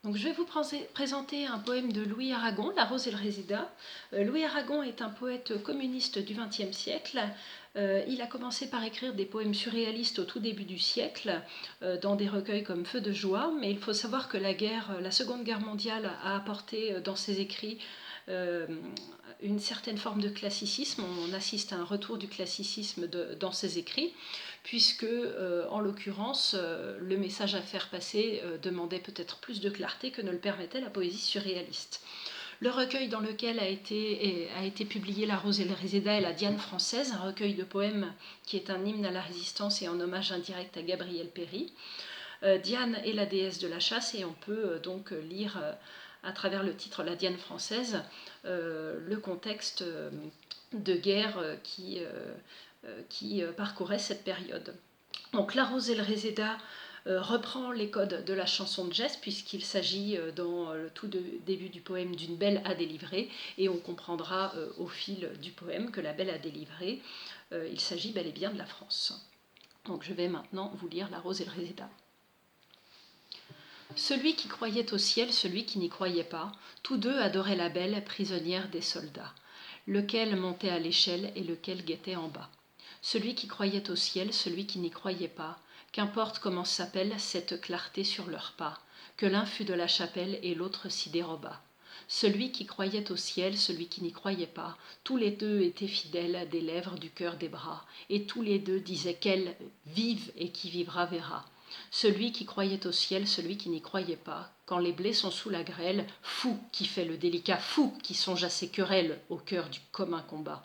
Donc, je vais vous présenter un poème de Louis Aragon, La rose et le réséda. Louis Aragon est un poète communiste du XXe siècle. Il a commencé par écrire des poèmes surréalistes au tout début du siècle, dans des recueils comme Feu de joie, mais il faut savoir que la Seconde Guerre mondiale a apporté dans ses écrits une certaine forme de classicisme. On assiste à un retour du classicisme dans ses écrits, puisque, en l'occurrence, le message à faire passer demandait peut-être plus de clarté que ne le permettait la poésie surréaliste. Le recueil dans lequel a été publié La rose et le réséda est La Diane française, un recueil de poèmes qui est un hymne à la résistance et en hommage indirect à Gabriel Péri. Diane est la déesse de la chasse et on peut donc lire à travers le titre La Diane française le contexte de guerre qui parcourait cette période. Donc La rose et le réséda reprend les codes de la chanson de geste, puisqu'il s'agit dans le tout début du poème d'une belle à délivrer, et on comprendra au fil du poème que la belle à délivrer, il s'agit bel et bien de la France. Donc je vais maintenant vous lire La rose et le réséda. Celui qui croyait au ciel, celui qui n'y croyait pas, tous deux adoraient la belle, prisonnière des soldats, lequel montait à l'échelle et lequel guettait en bas. Celui qui croyait au ciel, celui qui n'y croyait pas, qu'importe comment s'appelle cette clarté sur leurs pas, que l'un fût de la chapelle et l'autre s'y déroba. Celui qui croyait au ciel, celui qui n'y croyait pas, tous les deux étaient fidèles des lèvres, du cœur, des bras, et tous les deux disaient qu'elle vive et qui vivra verra. Celui qui croyait au ciel, celui qui n'y croyait pas, quand les blés sont sous la grêle, fou qui fait le délicat, fou qui songe à ses querelles au cœur du commun combat.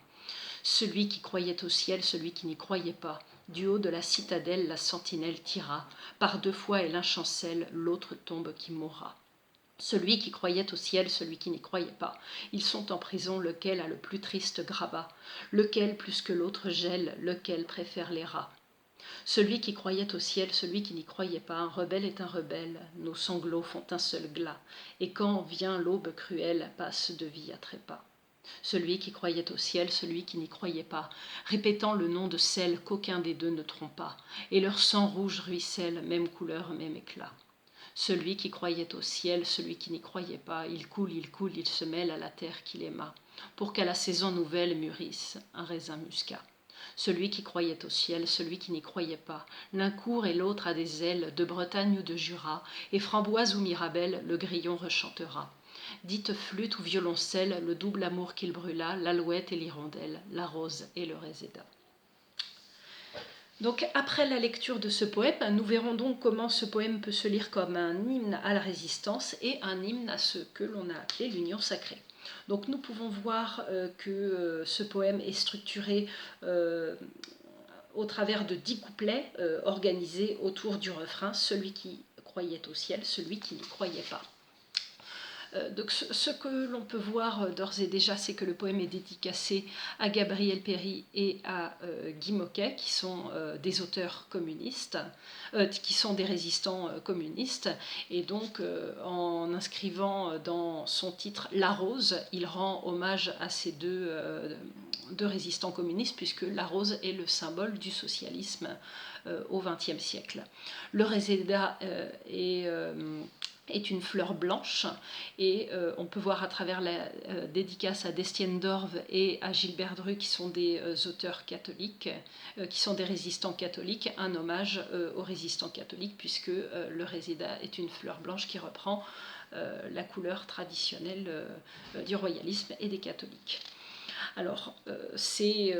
Celui qui croyait au ciel, celui qui n'y croyait pas, du haut de la citadelle la sentinelle tira, par deux fois elle chancelle, l'autre tombe qui mourra. Celui qui croyait au ciel, celui qui n'y croyait pas, ils sont en prison, lequel a le plus triste grabat, lequel plus que l'autre gèle, lequel préfère les rats. Celui qui croyait au ciel, celui qui n'y croyait pas, un rebelle est un rebelle, nos sanglots font un seul glas, et quand vient l'aube cruelle, passe de vie à trépas. Celui qui croyait au ciel, celui qui n'y croyait pas, répétant le nom de celle qu'aucun des deux ne trompa, et leur sang rouge ruisselle, même couleur, même éclat. Celui qui croyait au ciel, celui qui n'y croyait pas, il coule, il se mêle à la terre qu'il aima, pour qu'à la saison nouvelle mûrisse un raisin muscat. Celui qui croyait au ciel, celui qui n'y croyait pas, l'un court et l'autre a des ailes, de Bretagne ou de Jura, et framboise ou mirabelle, le grillon rechantera. Dites flûte ou violoncelle, le double amour qu'il brûla, l'alouette et l'hirondelle, la rose et le réséda. Donc, après la lecture de ce poème, nous verrons donc comment ce poème peut se lire comme un hymne à la résistance et un hymne à ce que l'on a appelé l'union sacrée. Donc nous pouvons voir que ce poème est structuré au travers de 10 couplets organisés autour du refrain « Celui qui croyait au ciel, celui qui n'y croyait pas ». Donc ce que l'on peut voir d'ores et déjà, c'est que le poème est dédicacé à Gabriel Péri et à Guy Moquet, qui sont des auteurs communistes, qui sont des résistants communistes. Et donc, en inscrivant dans son titre La Rose, il rend hommage à ces deux résistants communistes, puisque la rose est le symbole du socialisme au XXe siècle. Le réséda est une fleur blanche et on peut voir à travers la dédicace à Destienne d'Orve et à Gilbert Dru, qui sont des auteurs catholiques, qui sont des résistants catholiques, un hommage aux résistants catholiques, puisque le réséda est une fleur blanche qui reprend la couleur traditionnelle du royalisme et des catholiques. Alors, ces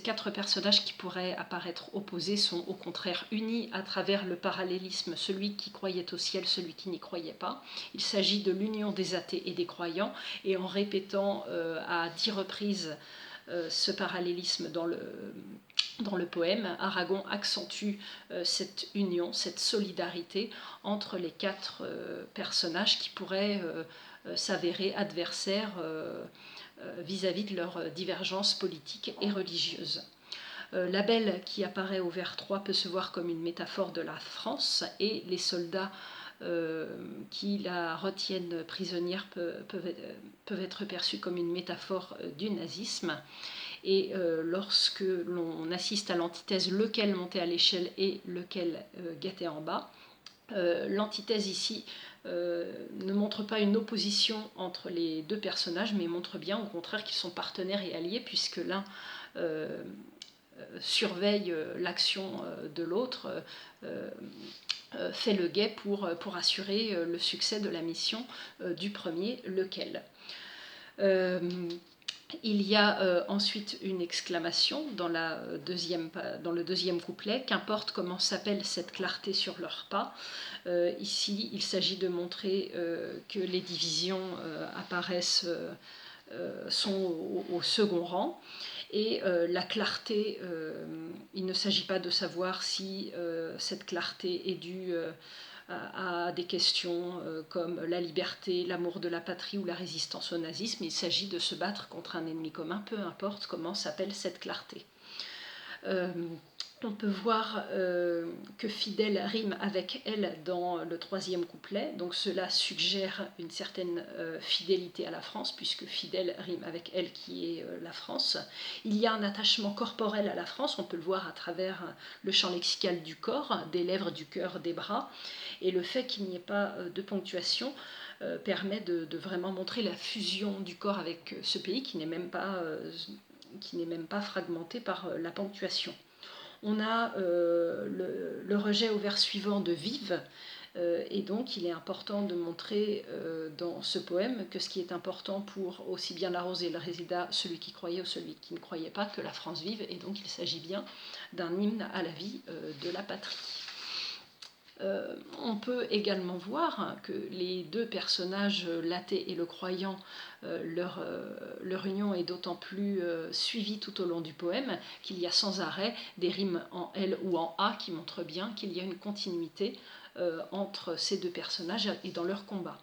4 personnages qui pourraient apparaître opposés sont au contraire unis à travers le parallélisme, celui qui croyait au ciel, celui qui n'y croyait pas. Il s'agit de l'union des athées et des croyants, et en répétant à 10 reprises ce parallélisme dans le poème, Aragon accentue cette union, cette solidarité entre les 4 personnages qui pourraient s'avérer adversaires vis-à-vis de leurs divergences politiques et religieuses. La belle qui apparaît au vers 3 peut se voir comme une métaphore de la France, et les soldats qui la retiennent prisonnière peuvent être perçus comme une métaphore du nazisme. Et lorsque l'on assiste à l'antithèse lequel montait à l'échelle et lequel guettait en bas, L'antithèse ici ne montre pas une opposition entre les deux personnages, mais montre bien au contraire qu'ils sont partenaires et alliés, puisque l'un surveille l'action de l'autre, fait le guet pour assurer le succès de la mission du premier, lequel. Il y a ensuite une exclamation dans le deuxième couplet: qu'importe comment s'appelle cette clarté sur leurs pas. Ici, il s'agit de montrer que les divisions apparaissent, sont au second rang. Et la clarté, il ne s'agit pas de savoir si cette clarté est due à des questions comme la liberté, l'amour de la patrie ou la résistance au nazisme. Il s'agit de se battre contre un ennemi commun, peu importe comment s'appelle cette clarté. On peut voir que fidèle rime avec elle dans le troisième couplet, donc cela suggère une certaine fidélité à la France, puisque fidèle rime avec elle qui est la France. Il y a un attachement corporel à la France, on peut le voir à travers le champ lexical du corps, des lèvres, du cœur, des bras, et le fait qu'il n'y ait pas de ponctuation permet de vraiment montrer la fusion du corps avec ce pays qui n'est même pas fragmenté par la ponctuation. On a le rejet au vers suivant de vive, et donc il est important de montrer dans ce poème que ce qui est important pour aussi bien la rose et le résidat, celui qui croyait ou celui qui ne croyait pas, que la France vive, et donc il s'agit bien d'un hymne à la vie de la patrie. On peut également voir que les deux personnages, l'athée et le croyant, leur union est d'autant plus suivie tout au long du poème qu'il y a sans arrêt des rimes en L ou en A qui montrent bien qu'il y a une continuité entre ces deux personnages et dans leur combat.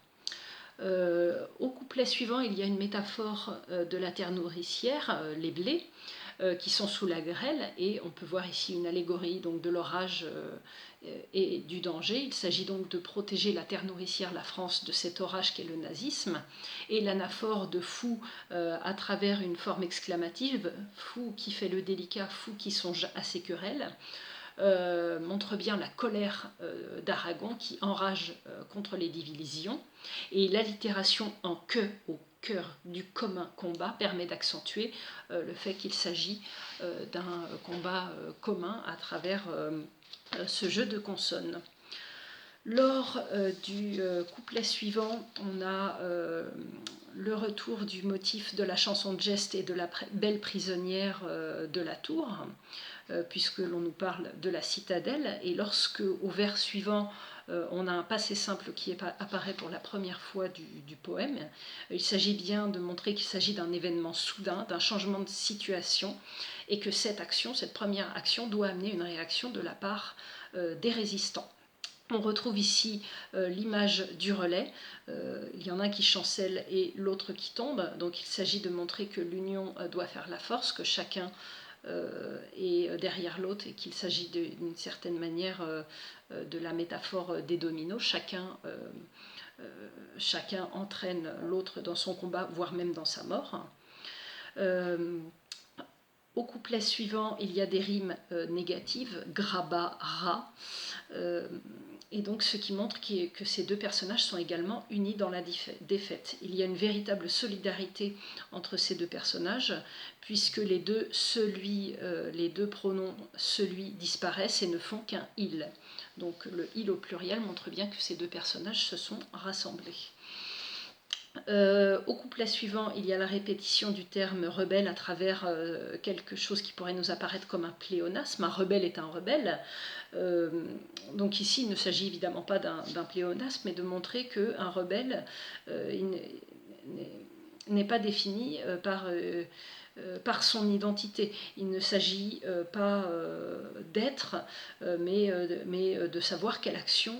Au couplet suivant, il y a une métaphore de la terre nourricière, les blés, qui sont sous la grêle, et on peut voir ici une allégorie donc, de l'orage et du danger. Il s'agit donc de protéger la terre nourricière, la France, de cet orage qu'est le nazisme, et l'anaphore de fou à travers une forme exclamative, fou qui fait le délicat, fou qui songe à ses querelles, montre bien la colère d'Aragon qui enrage contre les divisions, et l'allitération en que au cœur du commun combat permet d'accentuer le fait qu'il s'agit d'un combat commun à travers ce jeu de consonnes. Lors du couplet suivant, on a le retour du motif de la chanson de geste et de la belle prisonnière de la tour, puisque l'on nous parle de la citadelle, et lorsque au vers suivant on a un passé simple qui apparaît pour la première fois du poème, il s'agit bien de montrer qu'il s'agit d'un événement soudain, d'un changement de situation, et que cette première action doit amener une réaction de la part des résistants. On retrouve ici l'image du relais, il y en a un qui chancelle et l'autre qui tombe, donc il s'agit de montrer que l'union doit faire la force, que chacun est derrière l'autre, et qu'il s'agit d'une certaine manière de la métaphore des dominos, chacun entraîne l'autre dans son combat, voire même dans sa mort. Au couplet suivant, il y a des rimes négatives, grabat, rat, et donc ce qui montre que ces deux personnages sont également unis dans la défaite. Il y a une véritable solidarité entre ces deux personnages, puisque les deux pronoms celui disparaissent et ne font qu'un il. Donc le il au pluriel montre bien que ces deux personnages se sont rassemblés. Au couplet suivant, il y a la répétition du terme rebelle à travers quelque chose qui pourrait nous apparaître comme un pléonasme. Un rebelle est un rebelle. Donc ici, il ne s'agit évidemment pas d'un pléonasme, mais de montrer qu'un rebelle n'est pas défini par son identité. Il ne s'agit pas d'être, mais de savoir quelle action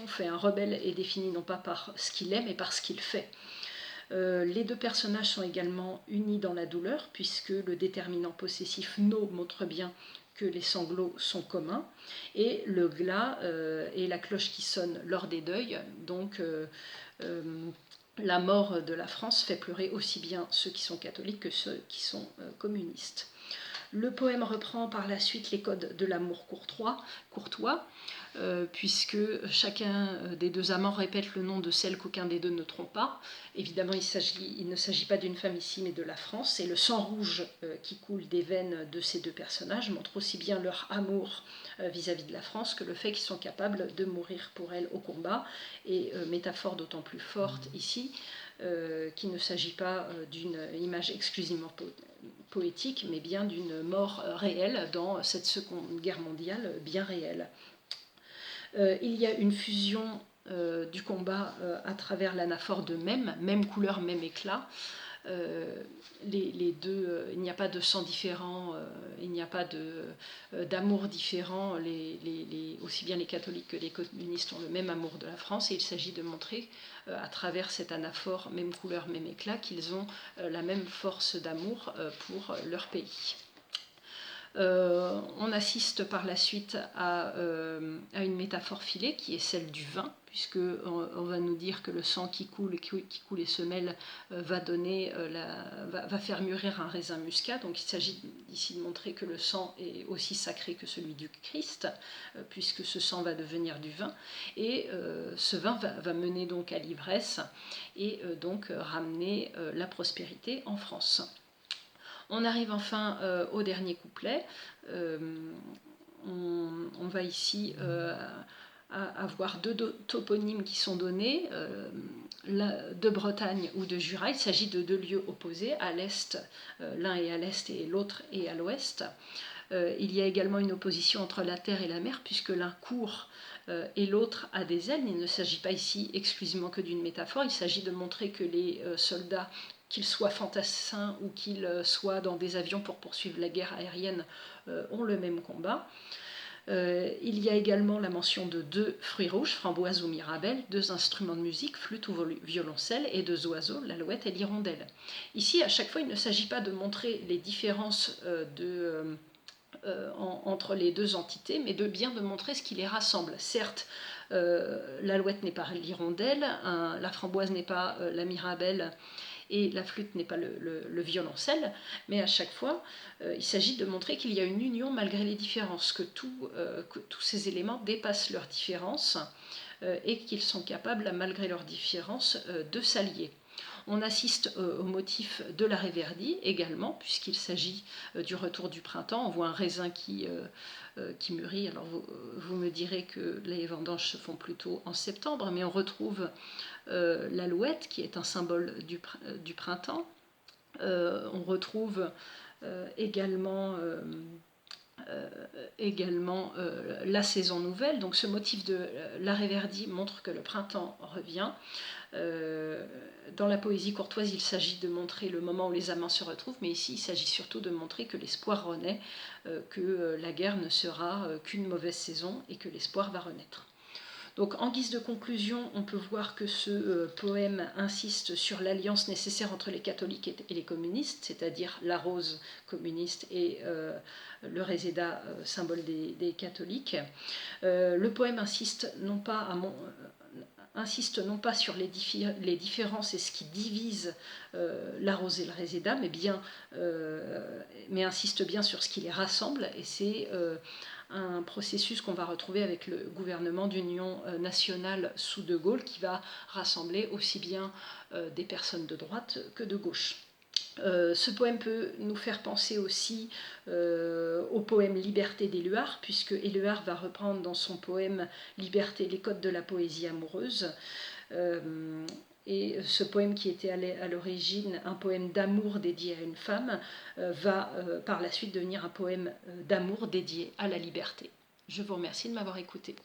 fait. Un rebelle est défini non pas par ce qu'il est, mais par ce qu'il fait. Les deux personnages sont également unis dans la douleur, puisque le déterminant possessif no montre bien que les sanglots sont communs, et le glas est la cloche qui sonne lors des deuils, donc la mort de la France fait pleurer aussi bien ceux qui sont catholiques que ceux qui sont communistes. Le poème reprend par la suite les codes de l'amour courtois, puisque chacun des deux amants répète le nom de celle qu'aucun des deux ne trompe pas. Évidemment, il ne s'agit pas d'une femme ici, mais de la France. Et le sang rouge qui coule des veines de ces deux personnages montre aussi bien leur amour vis-à-vis de la France que le fait qu'ils sont capables de mourir pour elle au combat. Et métaphore d'autant plus forte ici, qu'il ne s'agit pas d'une image exclusivement poétique, mais bien d'une mort réelle dans cette Seconde Guerre mondiale bien réelle. Il y a une fusion du combat à travers l'anaphore de même couleur, même éclat. Les deux, il n'y a pas de sang différent, il n'y a pas d'amour différent. Aussi bien les catholiques que les communistes ont le même amour de la France, et il s'agit de montrer à travers cet anaphore, même couleur, même éclat, qu'ils ont la même force d'amour pour leur pays. On assiste par la suite à une métaphore filée qui est celle du vin, puisque on va nous dire que le sang qui coule et se mêle va faire mûrir un raisin muscat. Donc il s'agit ici de montrer que le sang est aussi sacré que celui du Christ, puisque ce sang va devenir du vin, et ce vin va mener donc à l'ivresse et donc ramener la prospérité en France. On arrive enfin au dernier couplet. On va ici avoir deux toponymes qui sont donnés, de Bretagne ou de Jura. Il s'agit de deux lieux opposés, à l'est, l'un est à l'est et l'autre est à l'ouest. Il y a également une opposition entre la terre et la mer, puisque l'un court et l'autre a des ailes. Il ne s'agit pas ici exclusivement que d'une métaphore, il s'agit de montrer que les soldats, qu'ils soient fantassins ou qu'ils soient dans des avions pour poursuivre la guerre aérienne, ont le même combat. Il y a également la mention de deux fruits rouges, framboise ou mirabelle, deux instruments de musique, flûte ou violoncelle, et deux oiseaux, l'alouette et l'hirondelle. Ici, à chaque fois, il ne s'agit pas de montrer les différences entre les deux entités, mais bien de montrer ce qui les rassemble. Certes, l'alouette n'est pas l'hirondelle, la framboise n'est pas la mirabelle, et la flûte n'est pas le violoncelle, mais à chaque fois, il s'agit de montrer qu'il y a une union malgré les différences, que tous ces éléments dépassent leurs différences et qu'ils sont capables, malgré leurs différences, de s'allier. On assiste au motif de la Réverdie également, puisqu'il s'agit du retour du printemps. On voit un raisin qui mûrit. Alors vous me direz que les vendanges se font plutôt en septembre, mais on retrouve l'alouette qui est un symbole du printemps. On retrouve également la saison nouvelle. Donc ce motif de la Réverdie montre que le printemps revient. Dans la poésie courtoise, il s'agit de montrer le moment où les amants se retrouvent, mais ici il s'agit surtout de montrer que l'espoir renaît, que la guerre ne sera qu'une mauvaise saison et que l'espoir va renaître. Donc, en guise de conclusion, on peut voir que ce poème insiste sur l'alliance nécessaire entre les catholiques et les communistes, c'est-à-dire la rose communiste et le réséda, symbole des catholiques. Le poème insiste non pas sur les différences et ce qui divise la rose et le réséda, mais insiste bien sur ce qui les rassemble, et c'est un processus qu'on va retrouver avec le gouvernement d'union nationale sous De Gaulle, qui va rassembler aussi bien des personnes de droite que de gauche. Ce poème peut nous faire penser aussi au poème Liberté d'Éluard, puisque Éluard va reprendre dans son poème Liberté les codes de la poésie amoureuse. Et ce poème, qui était à l'origine un poème d'amour dédié à une femme, va par la suite devenir un poème d'amour dédié à la liberté. Je vous remercie de m'avoir écouté.